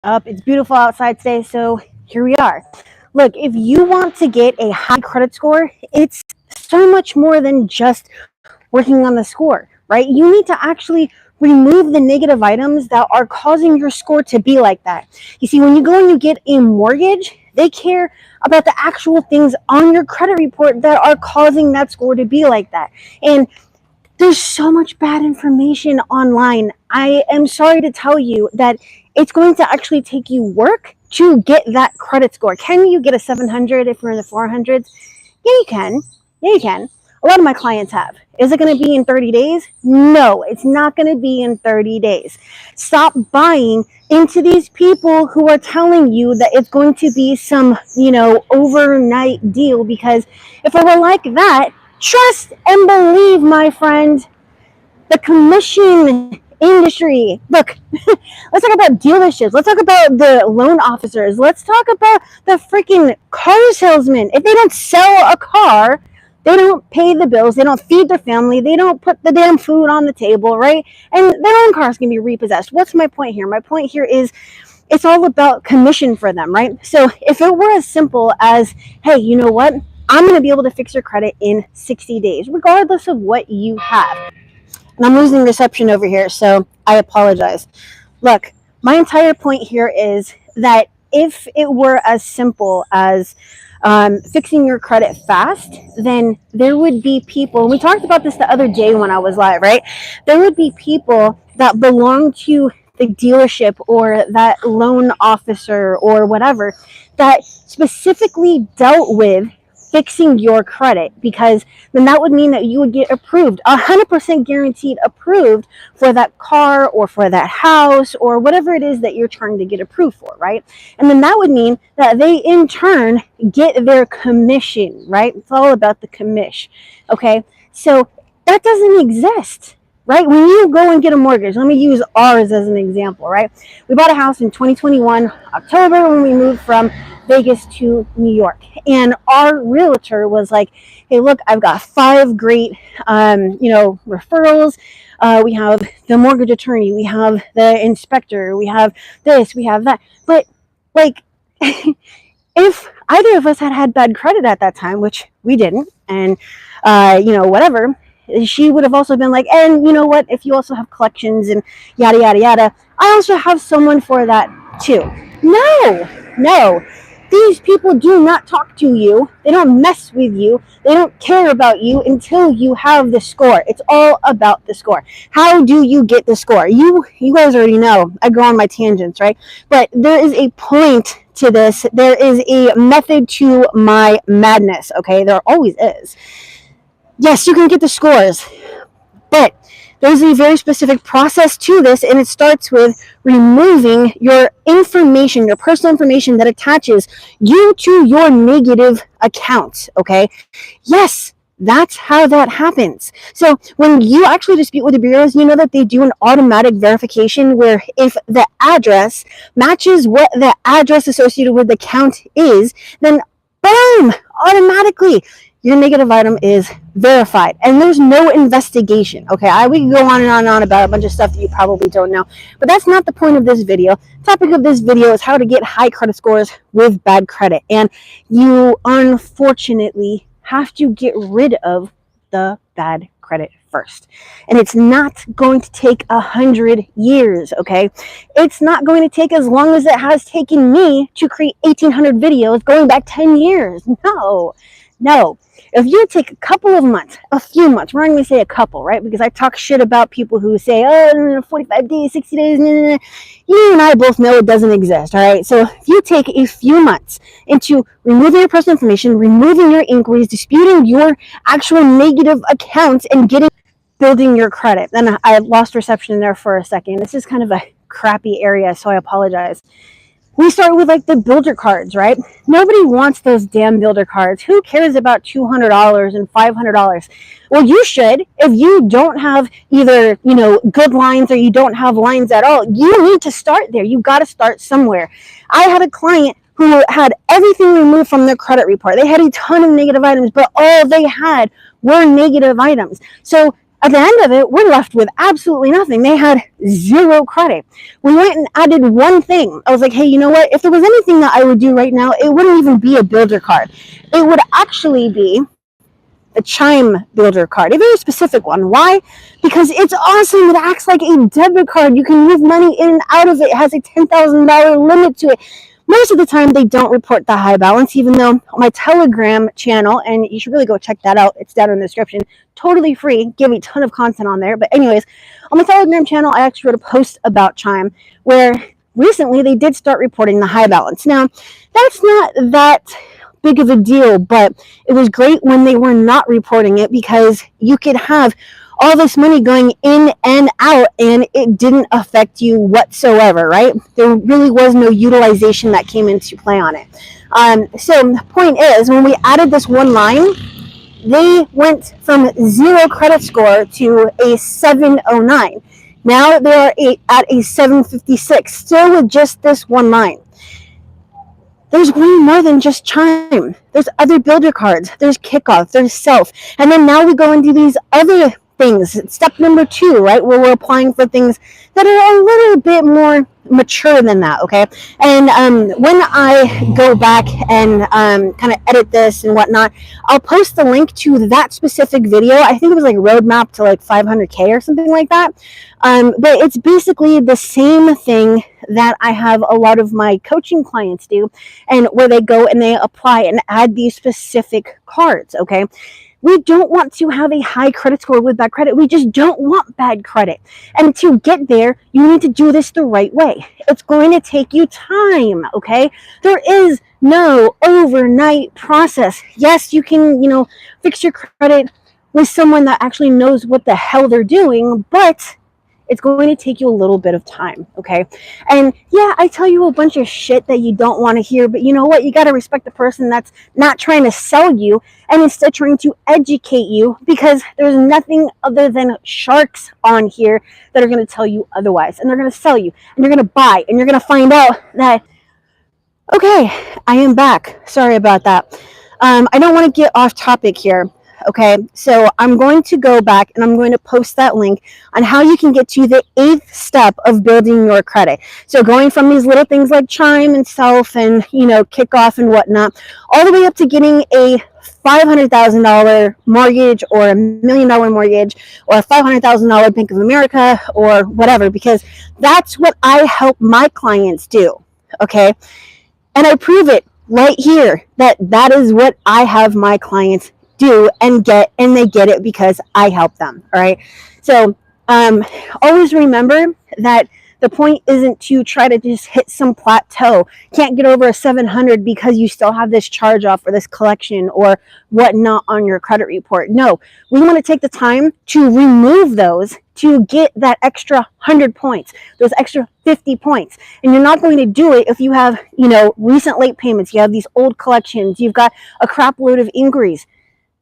up. It's beautiful outside today, so here we are. Look, if you want to get a high credit score, it's so much more than just working on the score, right? You need to actually remove the negative items that are causing your score to be like that. You see, when you go and you get a mortgage, they care about the actual things on your credit report that are causing that score to be like that. And there's so much bad information online. I am sorry to tell you that it's going to actually take you work to get that credit score. Can you get a 700 if you're in the 400s? Yeah, you can. Yeah, you can. A lot of my clients have. Is it going to be in 30 days? No, it's not going to be in 30 days. Stop buying into these people who are telling you that it's going to be some, overnight deal, because if it were like that, trust and believe, my friend, the commission industry. Look, let's talk about dealerships. Let's talk about the loan officers. Let's talk about the freaking car salesmen. If they don't sell a car, they don't pay the bills. They don't feed their family. They don't put the damn food on the table, right? And their own cars can be repossessed. What's my point here? My point here is it's all about commission for them, right? So if it were as simple as, hey, you know what? I'm going to be able to fix your credit in 60 days, regardless of what you have. And I'm losing reception over here, so I apologize. Look, my entire point here is that if it were as simple as fixing your credit fast, then there would be people, and we talked about this the other day when I was live, right? There would be people that belong to the dealership or that loan officer or whatever that specifically dealt with fixing your credit, because then that would mean that you would get approved, 100% guaranteed approved for that car or for that house or whatever it is that you're trying to get approved for, right? And then that would mean that they in turn get their commission, right? It's all about the commish, okay? So that doesn't exist, right? When you go and get a mortgage, let me use ours as an example, right? We bought a house in 2021, October, when we moved from Vegas to New York. And our realtor was like, hey, look, I've got 5 great, referrals. We have the mortgage attorney. We have the inspector. We have this, we have that. But like, if either of us had bad credit at that time, which we didn't, and, whatever, she would have also been like, and you know what, if you also have collections and yada, yada, yada, I also have someone for that too. No. These people do not talk to you. They don't mess with you. They don't care about you until you have the score. It's all about the score. How do you get the score? You guys already know. I go on my tangents, right? But there is a point to this. There is a method to my madness, okay? There always is. Yes, you can get the scores, but there's a very specific process to this, and it starts with removing your information, your personal information that attaches you to your negative account, okay? Yes, that's how that happens. So when you actually dispute with the bureaus, you know that they do an automatic verification where if the address matches what the address associated with the account is, then boom, automatically your negative item is verified, and there's no investigation. Okay, we can go on and on about a bunch of stuff that you probably don't know, but that's not the point of this video. The topic of this video is how to get high credit scores with bad credit, and you unfortunately have to get rid of the bad credit first. And it's not going to take 100 years, okay? It's not going to take as long as it has taken me to create 1,800 videos going back 10 years. No. If you take a couple of months, a few months, we're not going to say a couple, right? Because I talk shit about people who say, 45 days, 60 days, You and I both know it doesn't exist, all right? So if you take a few months into removing your personal information, removing your inquiries, disputing your actual negative accounts, and building your credit. Then I lost reception there for a second. This is kind of a crappy area, so I apologize. We start with like the builder cards, right? Nobody wants those damn builder cards. Who cares about $200 and $500? Well, you should. If you don't have either, good lines or you don't have lines at all, you need to start there. You got to start somewhere. I had a client who had everything removed from their credit report. They had a ton of negative items, but all they had were negative items. So At the end of it, we're left with absolutely nothing. They had zero credit. We went and added one thing. I was like, hey, you know what? If there was anything that I would do right now, it wouldn't even be a builder card. It would actually be a Chime builder card, a very specific one. Why? Because it's awesome. It acts like a debit card. You can move money in and out of it. It has a $10,000 limit to it. Most of the time, they don't report the high balance, even though on my Telegram channel, and you should really go check that out. It's down in the description. Totally free. Give me a ton of content on there. But anyways, on my Telegram channel, I actually wrote a post about Chime where recently they did start reporting the high balance. Now, that's not that big of a deal, but it was great when they were not reporting it because you could have all this money going in and out and it didn't affect you whatsoever, right? There really was no utilization that came into play on it. So the point is, when we added this one line, they went from 0 credit score to a 709. Now they are at a 756, still with just this one line. There's way more than just Chime. There's other builder cards. There's Kickoff. There's Self. And then now we go into these other things. It's step number 2, right? Where we're applying for things that are a little bit more mature than that, okay? And when I go back and kind of edit this and whatnot, I'll post the link to that specific video. I think it was like roadmap to like 500K or something like that. But it's basically the same thing that I have a lot of my coaching clients do, and where they go and they apply and add these specific cards, okay? We don't want to have a high credit score with bad credit. We just don't want bad credit. And to get there, you need to do this the right way. It's going to take you time, okay? There is no overnight process. Yes, you can, fix your credit with someone that actually knows what the hell they're doing, but it's going to take you a little bit of time, okay? And yeah, I tell you a bunch of shit that you don't want to hear, but you know what? You got to respect the person that's not trying to sell you and instead trying to educate you, because there's nothing other than sharks on here that are going to tell you otherwise. And they're going to sell you, and you're going to buy, and you're going to find out that, okay, I am back. Sorry about that. I don't want to get off topic here. Okay, so I'm going to go back and I'm going to post that link on how you can get to the 8th step of building your credit. So going from these little things like Chime and Self and, Kickoff and whatnot, all the way up to getting a $500,000 mortgage or $1 million mortgage or a $500,000 Bank of America or whatever, because that's what I help my clients do, okay? And I prove it right here that is what I have my clients do and get, and they get it because I help them. All right. So always remember that the point isn't to try to just hit some plateau. Can't get over a 700 because you still have this charge off or this collection or whatnot on your credit report. No, we want to take the time to remove those to get that extra 100 points, those extra 50 points. And you're not going to do it if you have, recent late payments, you have these old collections, you've got a crap load of inquiries.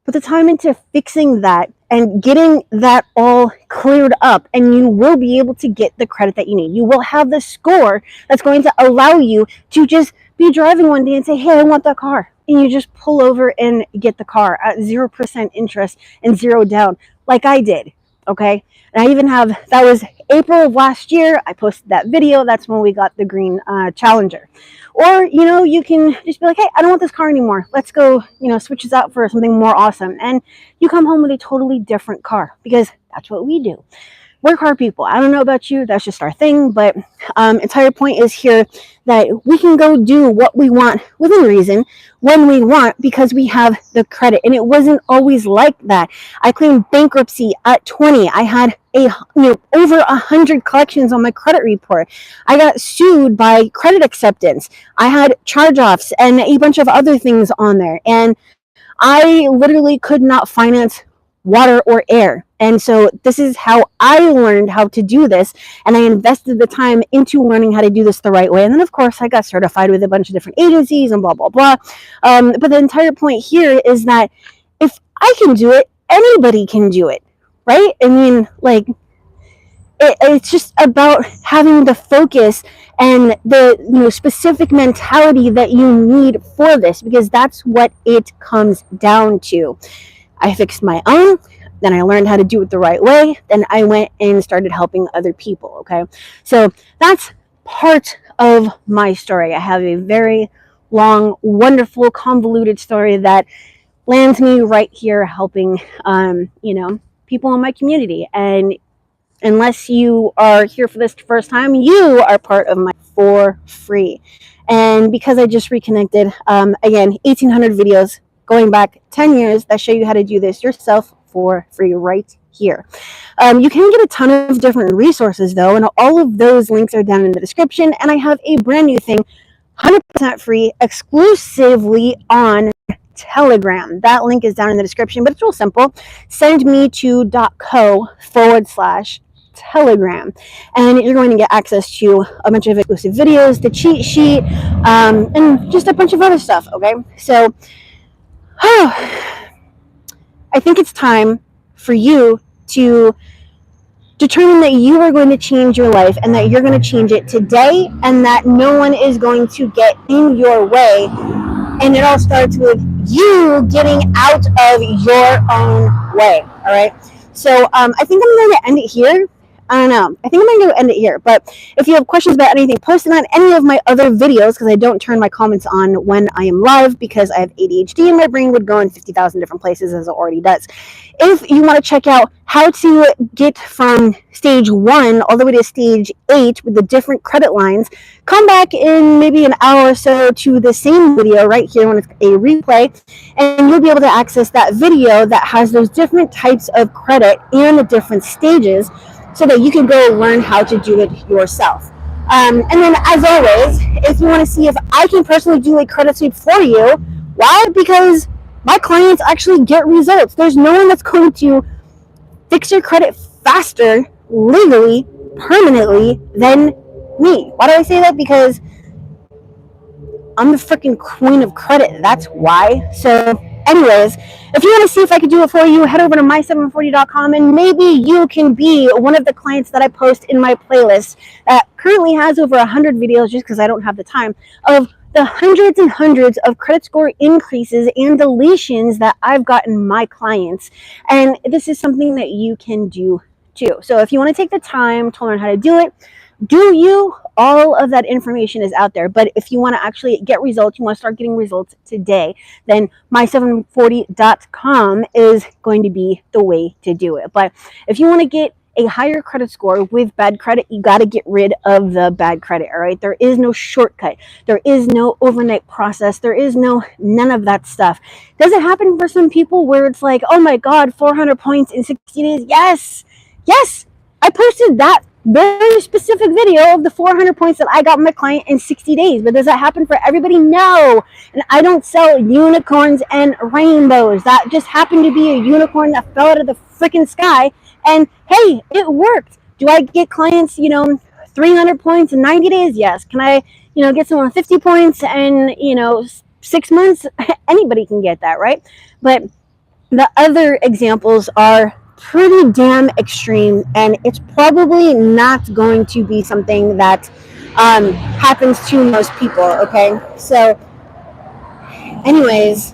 Put the time into fixing that and getting that all cleared up, and you will be able to get the credit that you need. You will have the score that's going to allow you to just be driving one day and say, hey, I want that car. And you just pull over and get the car at 0% interest and 0 down, like I did. Okay. And I even have, that was April of last year. I posted that video. That's when we got the green Challenger. Or, you can just be like, hey, I don't want this car anymore. Let's go, switch this out for something more awesome. And you come home with a totally different car, because that's what we do. We're car people. I don't know about you. That's just our thing. But entire point is here that we can go do what we want within reason when we want, because we have the credit. And it wasn't always like that. I claimed bankruptcy at 20. I had over 100 collections on my credit report. I got sued by credit acceptance. I had charge-offs and a bunch of other things on there. And I literally could not finance water or air. And so this is how I learned how to do this, and I invested the time into learning how to do this the right way. And then of course I got certified with a bunch of different agencies and blah blah blah. But the entire point here is that if I can do it, anybody can do it, right? I mean, like, it's just about having the focus and the specific mentality that you need for this, because that's what it comes down to. I fixed my own. Then I learned how to do it the right way. Then I went and started helping other people. Okay. So that's part of my story. I have a very long, wonderful, convoluted story that lands me right here helping, people in my community. And unless you are here for this first time, you are part of my for free. And because I just reconnected, again, 1,800 videos going back 10 years that show you how to do this yourself for free right here. You can get a ton of different resources though, and all of those links are down in the description. And I have a brand new thing, 100% free, exclusively on Telegram. That link is down in the description, but it's real simple. Send me to .co/Telegram, and you're going to get access to a bunch of exclusive videos, the cheat sheet, and just a bunch of other stuff. Okay, so I think it's time for you to determine that you are going to change your life and that you're going to change it today, and that no one is going to get in your way. And it all starts with you getting out of your own way. All right. So I think I'm going to end it here. I don't know. I think I'm going to end it here. But if you have questions about anything, post it on any of my other videos, because I don't turn my comments on when I am live because I have ADHD and my brain would go in 50,000 different places as it already does. If you want to check out how to get from stage 1 all the way to stage 8 with the different credit lines, come back in maybe an hour or so to the same video right here when it's a replay, and you'll be able to access that video that has those different types of credit and the different stages, so that you can go learn how to do it yourself. And then, as always, if you want to see if I can personally do a credit sweep for you, why? Because my clients actually get results. There's no one that's going to fix your credit faster, legally, permanently, than me. Why do I say that? Because I'm the freaking queen of credit. That's why. So anyways, if you want to see if I could do it for you, head over to my740.com, and maybe you can be one of the clients that I post in my playlist that currently has over 100 videos, just because I don't have the time, of the hundreds and hundreds of credit score increases and deletions that I've gotten my clients. And this is something that you can do too. So if you want to take the time to learn how to do it, do you? All of that information is out there. But if you want to actually get results, you want to start getting results today, then my740.com is going to be the way to do it. But if you want to get a higher credit score with bad credit, you got to get rid of the bad credit. All right. There is no shortcut. There is no overnight process. There is none of that stuff. Does it happen for some people where it's like, oh my God, 400 points in 60 days? Yes. Yes. I posted that very specific video of the 400 points that I got my client in 60 days. But does that happen for everybody? No. And I don't sell unicorns and rainbows. That just happened to be a unicorn that fell out of the freaking sky. And hey, it worked. Do I get clients, 300 points in 90 days? Yes. Can I, get someone 50 points and, 6 months? Anybody can get that, right? But the other examples are pretty damn extreme, and it's probably not going to be something that happens to most people. Okay, so anyways,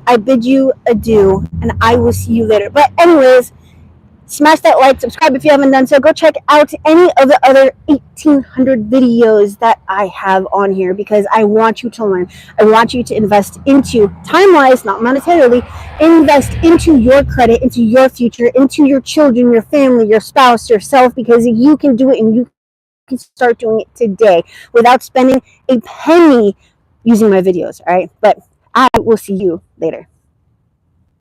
I bid you adieu, and I will see you later. But anyways, smash that like, subscribe if you haven't done so. Go check out any of the other 1,800 videos that I have on here, because I want you to learn. I want you to invest into, time-wise, not monetarily, invest into your credit, into your future, into your children, your family, your spouse, yourself, because you can do it, and you can start doing it today without spending a penny using my videos, all right? But I will see you later.